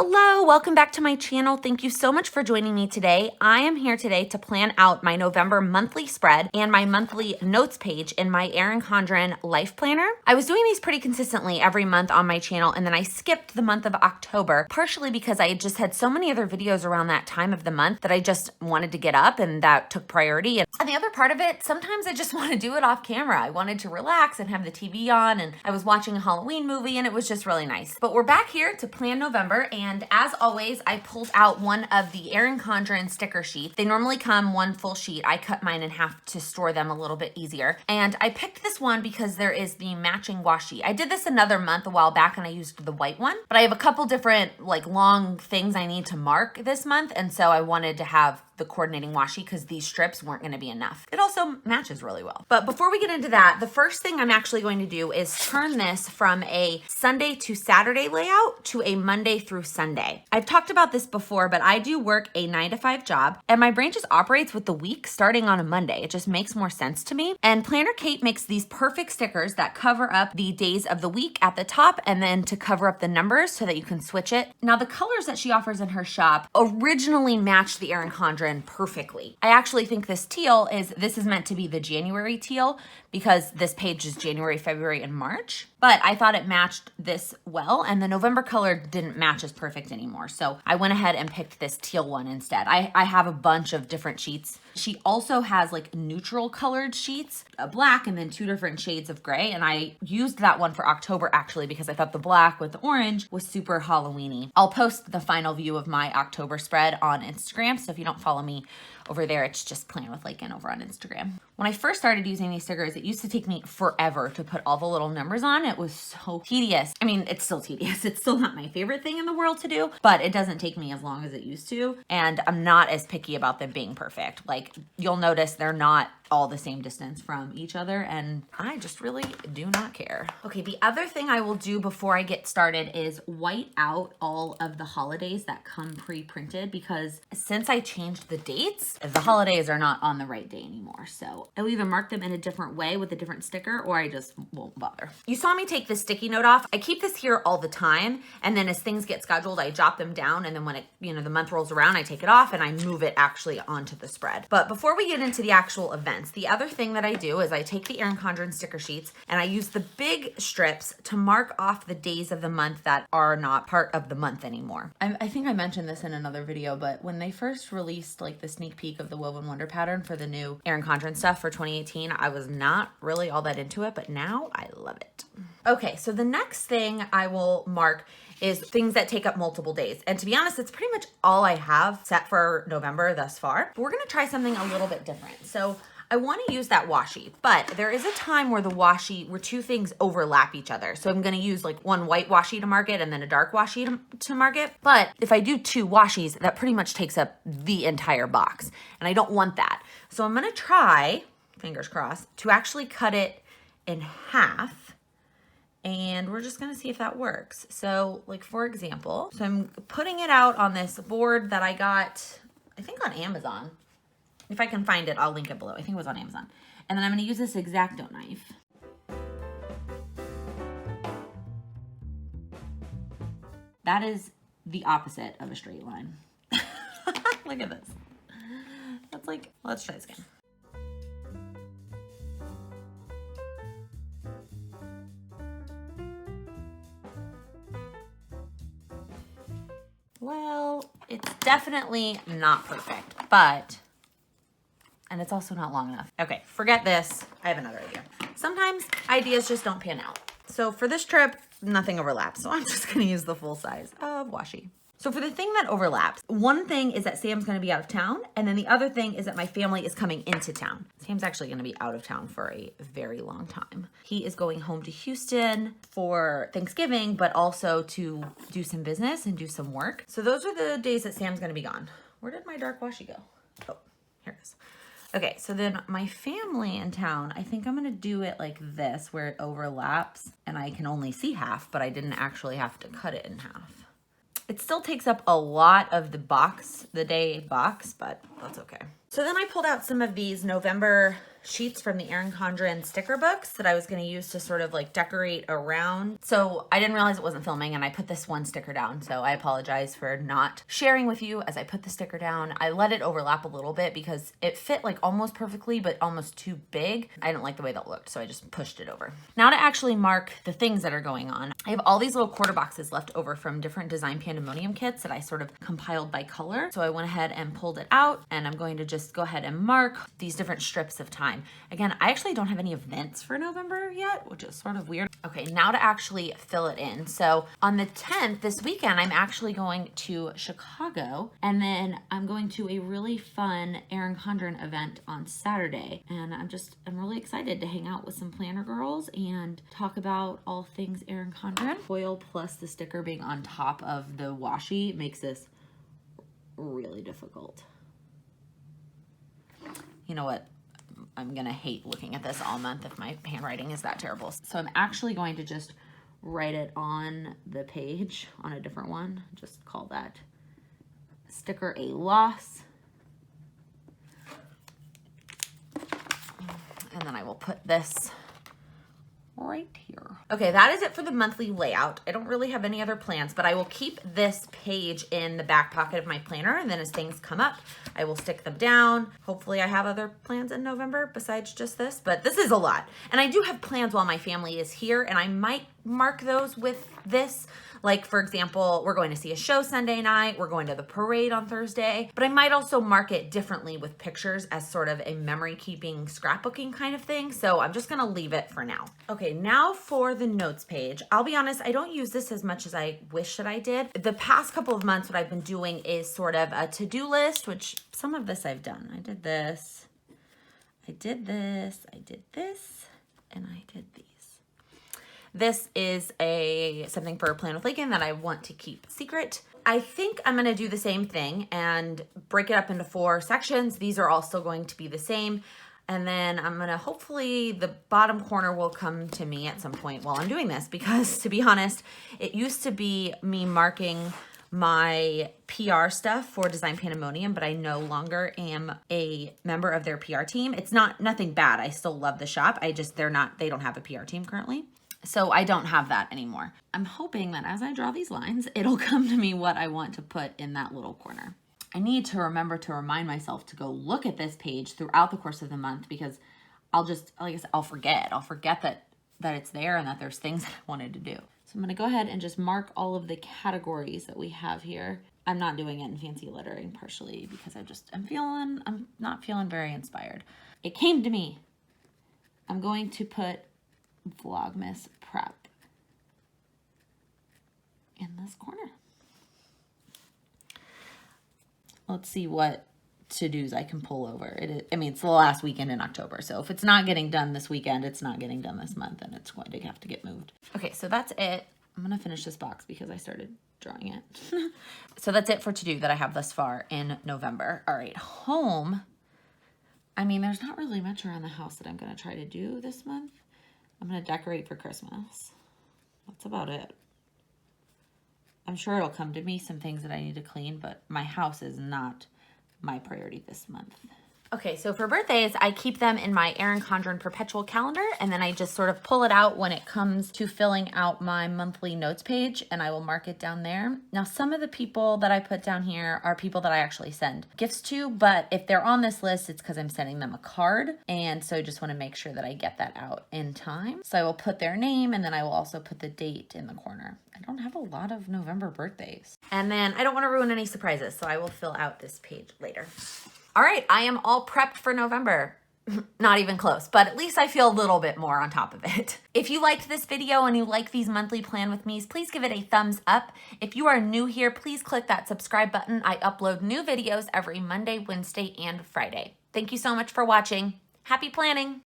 Hello, welcome back to my channel. Thank you so much for joining me today. I am here today to plan out my November monthly spread and my monthly notes page in my Erin Condren life planner. I was doing these pretty consistently every month on my channel, and then I skipped the month of October, partially because I just had so many other videos around that time of the month that I just wanted to get up, and that took priority. And the other part of it, sometimes I just want to do it off camera. I wanted to relax and have the TV on, and I was watching a Halloween movie, and it was just really nice. But we're back here to plan November, and as always, I pulled out one of the Erin Condren sticker sheets. They normally come one full sheet. I cut mine in half to store them a little bit easier. And I picked this one because there is the matching washi. I did this another month a while back and I used the white one, but I have a couple different like long things I need to mark this month. And so I wanted to have the coordinating washi because these strips weren't going to be enough. It also matches really well. But before we get into that, the first thing I'm actually going to do is turn this from a Sunday to Saturday layout to a Monday through Sunday. I've talked about this before, but I do work a 9-to-5 job and my brain just operates with the week starting on a Monday. It just makes more sense to me. And Planner Kate makes these perfect stickers that cover up the days of the week at the top and then to cover up the numbers so that you can switch it. Now the colors that she offers in her shop originally match the Erin Condren perfectly. I actually think this is meant to be the January teal because this page is January, February, and March. But I thought it matched this well, and the November color didn't match as perfect anymore. So I went ahead and picked this teal one instead. I have a bunch of different sheets. She also has like neutral colored sheets, a black and then 2 different shades of gray. And I used that one for October actually because I thought the black with the orange was super Halloween-y. I'll post the final view of my October spread on Instagram. So if you don't follow me over there, it's just Plan with Laken over on Instagram. When I first started using these stickers, it used to take me forever to put all the little numbers on. It was so tedious. I mean, it's still tedious. It's still not my favorite thing in the world to do, but it doesn't take me as long as it used to. And I'm not as picky about them being perfect. Like you'll notice they're not all the same distance from each other, and I just really do not care. Okay, the other thing I will do before I get started is white out all of the holidays that come pre-printed because since I changed the dates, the holidays are not on the right day anymore. So I'll either mark them in a different way with a different sticker or I just won't bother. You saw me take the sticky note off. I keep this here all the time, and then as things get scheduled, I jot them down, and then when the month rolls around, I take it off and I move it actually onto the spread. But before we get into the actual event, the other thing that I do is I take the Erin Condren sticker sheets and I use the big strips to mark off the days of the month that are not part of the month anymore. I think I mentioned this in another video, but when they first released like the sneak peek of the Woven Wonder pattern for the new Erin Condren stuff for 2018, I was not really all that into it, but now I love it. Okay, so the next thing I will mark is things that take up multiple days. And to be honest, it's pretty much all I have set for November thus far. But we're gonna try something a little bit different. So I want to use that washi, but there is a time where where 2 things overlap each other. So I'm going to use like one white washi to mark it and then a dark washi to mark it. But if I do 2 washis, that pretty much takes up the entire box. And I don't want that. So I'm going to try, fingers crossed, to actually cut it in half. And we're just going to see if that works. So like, for example, so I'm putting it out on this board that I got, I think on Amazon. If I can find it, I'll link it below. I think it was on Amazon. And then I'm going to use this X-Acto knife. That is the opposite of a straight line. Look at this. That's like, let's try this again. Well, it's definitely not perfect, and it's also not long enough. Okay, forget this. I have another idea. Sometimes ideas just don't pan out. So for this trip, nothing overlaps. So I'm just gonna use the full size of washi. So for the thing that overlaps, one thing is that Sam's gonna be out of town, and then the other thing is that my family is coming into town. Sam's actually gonna be out of town for a very long time. He is going home to Houston for Thanksgiving, but also to do some business and do some work. So those are the days that Sam's gonna be gone. Where did my dark washi go? Oh, here it is. Okay, so then my family in town, I think I'm gonna do it like this, where it overlaps and I can only see half, but I didn't actually have to cut it in half. It still takes up a lot of the day box, but that's okay. So then I pulled out some of these November sheets from the Erin Condren sticker books that I was going to use to sort of like decorate around. So I didn't realize it wasn't filming and I put this one sticker down. So I apologize for not sharing with you as I put the sticker down. I let it overlap a little bit because it fit like almost perfectly, but almost too big. I didn't like the way that looked, so I just pushed it over. Now to actually mark the things that are going on. I have all these little quarter boxes left over from different design pandemonium kits that I sort of compiled by color. So I went ahead and pulled it out, and I'm going to just go ahead and mark these different strips of time. Again, I actually don't have any events for November yet, which is sort of weird. Okay, now to actually fill it in. So on the 10th, this weekend, I'm actually going to Chicago, and then I'm going to a really fun Erin Condren event on Saturday. And I'm really excited to hang out with some planner girls and talk about all things Erin Condren. Foil plus the sticker being on top of the washi makes this really difficult. You know what? I'm gonna hate looking at this all month if my handwriting is that terrible. So I'm actually going to just write it on the page on a different one. Just call that sticker a loss. And then I will put this right here. Okay, that is it for the monthly layout. I don't really have any other plans, but I will keep this page in the back pocket of my planner, and then as things come up, I will stick them down. Hopefully I have other plans in November besides just this, but this is a lot. And I do have plans while my family is here, and I might mark those with this. Like, for example, we're going to see a show Sunday night, we're going to the parade on Thursday, but I might also mark it differently with pictures as sort of a memory keeping, scrapbooking kind of thing. So I'm just gonna leave it for now. Okay, now for the notes page. I'll be honest, I don't use this as much as I wish that I did. The past couple of months, what I've been doing is sort of a to-do list, which some of this I've done. I did this, I did this, I did this, and I did these. This is something for a plan with Laken that I want to keep secret. I think I'm gonna do the same thing and break it up into 4 sections. These are all still going to be the same. And then I'm gonna, hopefully the bottom corner will come to me at some point while I'm doing this, because to be honest, it used to be me marking my PR stuff for Design Pandemonium, but I no longer am a member of their PR team. It's nothing bad. I still love the shop. They don't have a PR team currently. So I don't have that anymore. I'm hoping that as I draw these lines, it'll come to me what I want to put in that little corner. I need to remember to remind myself to go look at this page throughout the course of the month, because I'll forget. I'll forget that it's there and that there's things that I wanted to do. So I'm gonna go ahead and just mark all of the categories that we have here. I'm not doing it in fancy lettering, partially because I'm not feeling very inspired. It came to me. I'm going to put Vlogmas prep in this corner. Let's see what to-dos I can pull over. It's the last weekend in October, so if it's not getting done this weekend, it's not getting done this month, and it's going to have to get moved. Okay, so that's it. I'm gonna finish this box because I started drawing it. So that's it for to-do that I have thus far in November. All right, home. There's not really much around the house that I'm gonna try to do this month. I'm gonna decorate for Christmas. That's about it. I'm sure it'll come to me, some things that I need to clean, but my house is not my priority this month. Okay, so for birthdays, I keep them in my Erin Condren perpetual calendar, and then I just sort of pull it out when it comes to filling out my monthly notes page, and I will mark it down there. Now, some of the people that I put down here are people that I actually send gifts to, but if they're on this list, it's because I'm sending them a card, and so I just want to make sure that I get that out in time. So I will put their name, and then I will also put the date in the corner. I don't have a lot of November birthdays. And then I don't want to ruin any surprises, so I will fill out this page later. All right, I am all prepped for November. Not even close, but at least I feel a little bit more on top of it. If you liked this video and you like these monthly plan with me's, please give it a thumbs up. If you are new here, please click that subscribe button. I upload new videos every Monday, Wednesday, and Friday. Thank you so much for watching. Happy planning.